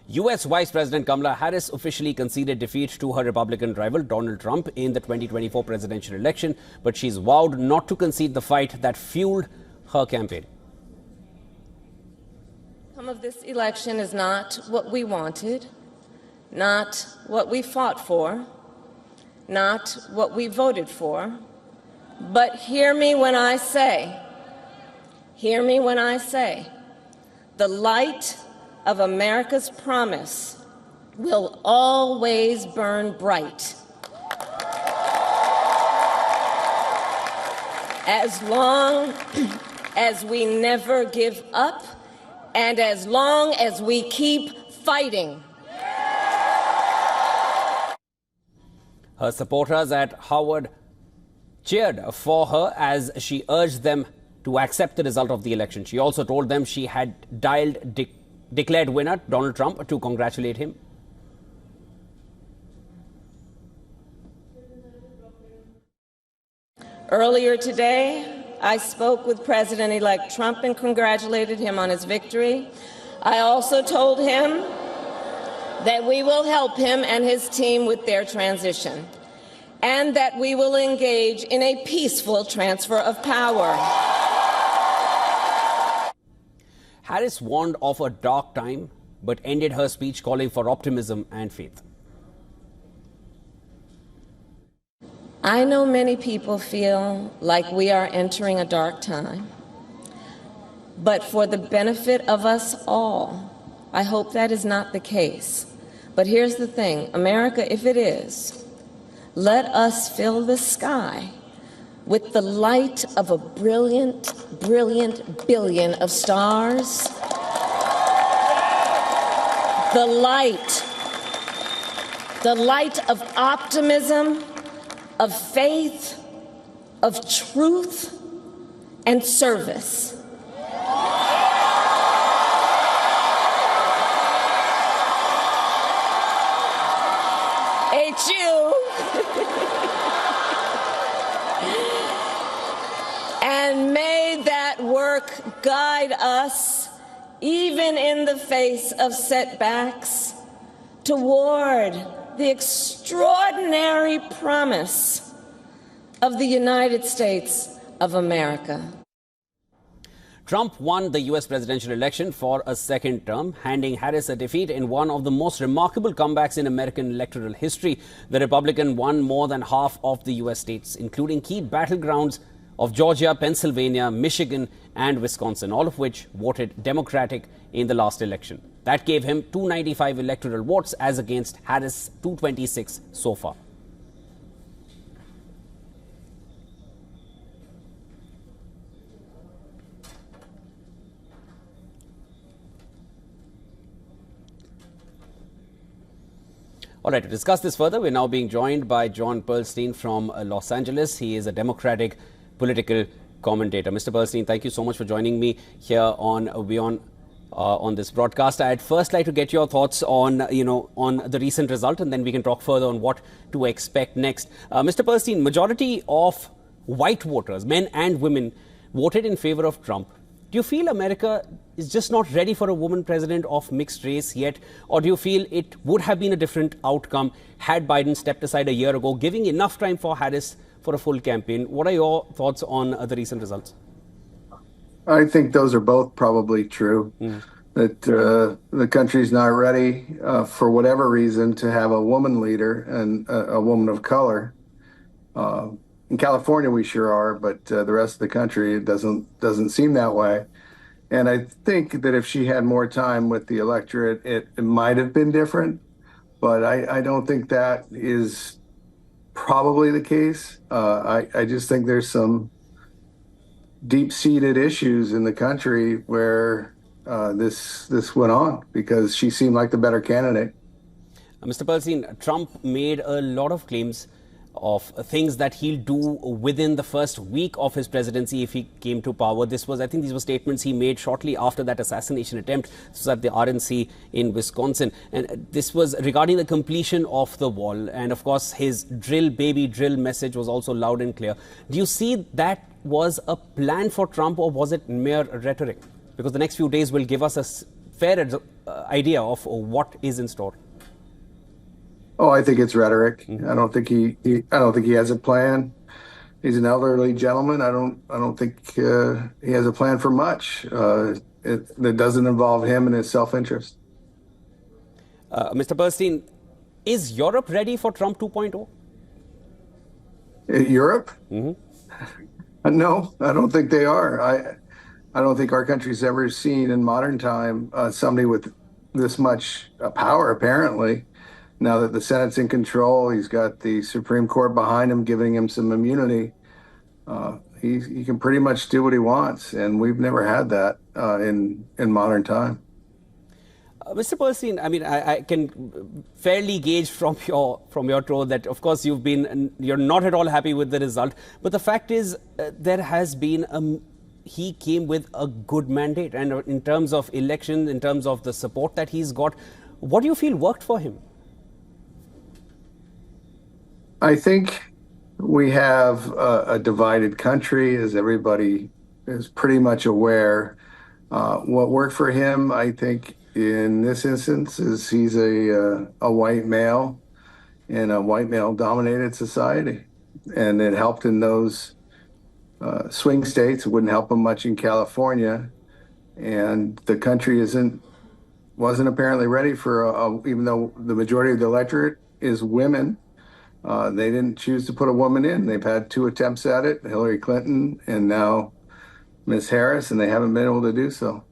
U.S. Vice President Kamala Harris officially conceded defeat to her Republican rival Donald Trump in the 2024 presidential election, but she's vowed not to concede the fight that fueled her campaign. The outcome of this election is not what we wanted, not what we fought for, not what we voted for, but hear me when I say, the light of America's promise will always burn bright. As long as we never give up and as long as we keep fighting. Her supporters at Harvard cheered for her as she urged them to accept the result of the election. She also told them she had declared winner Donald Trump to congratulate him. Earlier today, I spoke with President-elect Trump and congratulated him on his victory. I also told him that we will help him and his team with their transition, and that we will engage in a peaceful transfer of power. Harris warned of a dark time, but ended her speech calling for optimism and faith. I know many people feel like we are entering a dark time, but for the benefit of us all, I hope that is not the case. But here's the thing, America, if it is, let us fill the sky with the light of a brilliant, brilliant billion of stars. The light of optimism, of faith, of truth, and service. H.U. And may that work guide us, even in the face of setbacks, toward the extraordinary promise of the United States of America. Trump won the U.S. presidential election for a second term, handing Harris a defeat in one of the most remarkable comebacks in American electoral history. The Republican won more than half of the U.S. states, including key battlegrounds of Georgia, Pennsylvania, Michigan, and Wisconsin, all of which voted Democratic in the last election. That gave him 295 electoral votes as against Harris' 226 so far. All right, to discuss this further, we're now being joined by John Pearlstein from Los Angeles. He is a Democratic political commentator. Mr. Pearlstein, thank you so much for joining me here on WION on this broadcast. I'd first like to get your thoughts on, on the recent result, and then we can talk further on what to expect next. Mr. Pearlstein, majority of white voters, men and women, voted in favor of Trump. Do you feel America is just not ready for a woman president of mixed race yet? Or do you feel it would have been a different outcome had Biden stepped aside a year ago, giving enough time for Harris for a full campaign? What are your thoughts on the recent results? I think those are both probably true. That the country's not ready for whatever reason to have a woman leader and a woman of color. In California, we sure are, but the rest of the country, it doesn't seem that way. And I think that if she had more time with the electorate, it might have been different. But I don't think that is probably the case. I just think there's some deep-seated issues in the country where this went on because she seemed like the better candidate. Mr. Pearlstein, Trump made a lot of claims of things that he'll do within the first week of his presidency if he came to power. I think these were statements he made shortly after that assassination attempt. This was at the RNC in Wisconsin. And this was regarding the completion of the wall. And of course, his drill, baby, drill message was also loud and clear. Do you see that was a plan for Trump, or was it mere rhetoric? Because the next few days will give us a fair idea of what is in store? Oh, I think it's rhetoric. I don't think I don't think he has a plan. He's an elderly gentleman. I don't think he has a plan for much that doesn't involve him and his self-interest. Mr. Bernstein, is Europe ready for Trump 2.0? Europe? No, I don't think they are. I don't think our country's ever seen in modern time somebody with this much power, apparently. Now that the Senate's in control, he's got the Supreme Court behind him, giving him some immunity. He can pretty much do what he wants, and we've never had that in modern time. Mr. Bernstein, I mean, I can fairly gauge from your tone that, of course, you're not at all happy with the result. But the fact is, there has been he came with a good mandate, and in terms of election, in terms of the support that he's got, what do you feel worked for him? I think we have a divided country, as everybody is pretty much aware. What worked for him, I think, in this instance, is he's a white male in a white male-dominated society, and it helped in those swing states. It wouldn't help him much in California, and the country wasn't apparently ready for even though the majority of the electorate is women. They didn't choose to put a woman in. They've had 2 attempts at it, Hillary Clinton and now Ms. Harris, and they haven't been able to do so.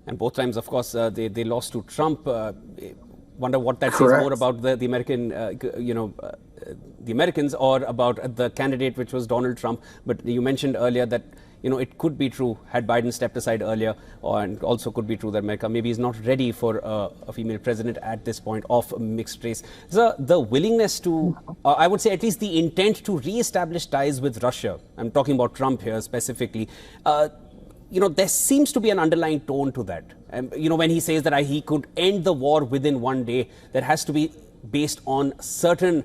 And both times, of course, they lost to Trump. Wonder what that Correct. says more about the American, the Americans, or about the candidate, which was Donald Trump. But you mentioned earlier that it could be true had Biden stepped aside earlier, and also could be true that America maybe is not ready for a female president at this point of mixed race. So the willingness to, I would say at least the intent to re-establish ties with Russia, I'm talking about Trump here specifically, there seems to be an underlying tone to that. When he says that he could end the war within one day, that has to be based on certain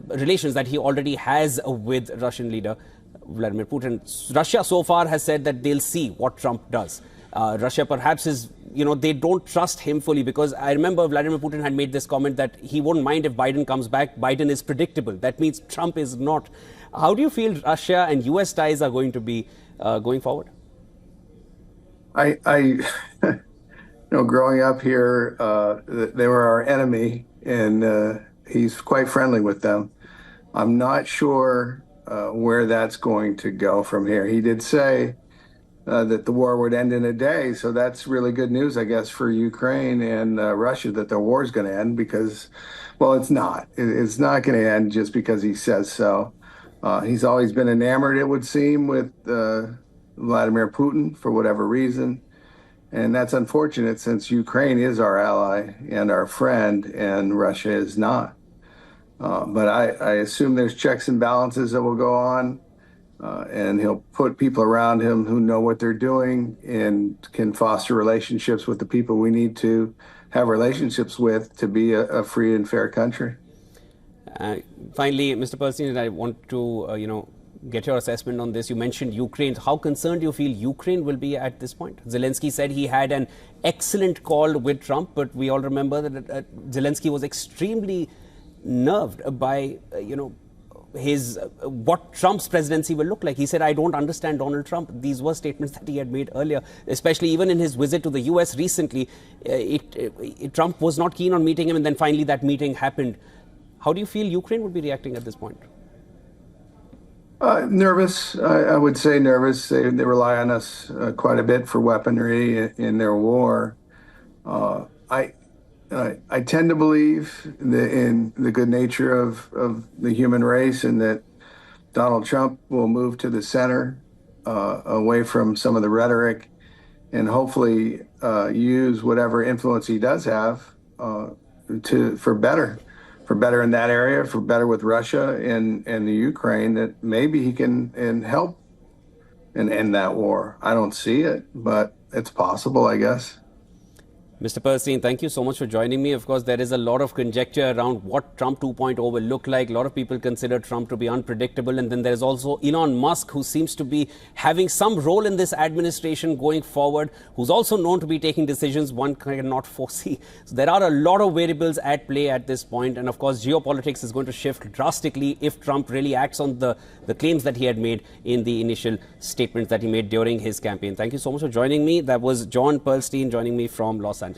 relations that he already has with Russian leader Vladimir Putin. Russia so far has said that they'll see what Trump does. Russia perhaps is, they don't trust him fully, because I remember Vladimir Putin had made this comment that he wouldn't mind if Biden comes back. Biden is predictable. That means Trump is not. How do you feel Russia and US ties are going to be going forward? Growing up here, they were our enemy, and he's quite friendly with them. I'm not sure where that's going to go from here. He did say that the war would end in a day, so that's really good news, I guess, for Ukraine and Russia, that the war is going to end, because, well, it's not. It's not going to end just because he says so. He's always been enamored, it would seem, with Vladimir Putin for whatever reason. And that's unfortunate, since Ukraine is our ally and our friend, and Russia is not. But I assume there's checks and balances that will go on, and he'll put people around him who know what they're doing and can foster relationships with the people we need to have relationships with to be a free and fair country. Finally, Mr. Bernstein, I want to, get your assessment on this. You mentioned Ukraine. How concerned do you feel Ukraine will be at this point? Zelensky said he had an excellent call with Trump, but we all remember that Zelensky was extremely nerved by, his what Trump's presidency will look like. He said, I don't understand Donald Trump. These were statements that he had made earlier, especially even in his visit to the US recently. Trump was not keen on meeting him, and then finally that meeting happened. How do you feel Ukraine would be reacting at this point? Nervous. I would say nervous. They rely on us quite a bit for weaponry in their war. I tend to believe in the good nature of the human race, and that Donald Trump will move to the center, away from some of the rhetoric, and hopefully use whatever influence he does have for better in that area, for better with Russia and the Ukraine, that maybe he can help and end that war. I don't see it, but it's possible, I guess. Mr. Pearlstein, thank you so much for joining me. Of course, there is a lot of conjecture around what Trump 2.0 will look like. A lot of people consider Trump to be unpredictable. And then there's also Elon Musk, who seems to be having some role in this administration going forward, who's also known to be taking decisions one cannot foresee. So there are a lot of variables at play at this point. And of course, geopolitics is going to shift drastically if Trump really acts on the claims that he had made in the initial statements that he made during his campaign. Thank you so much for joining me. That was John Pearlstein joining me from Los Angeles.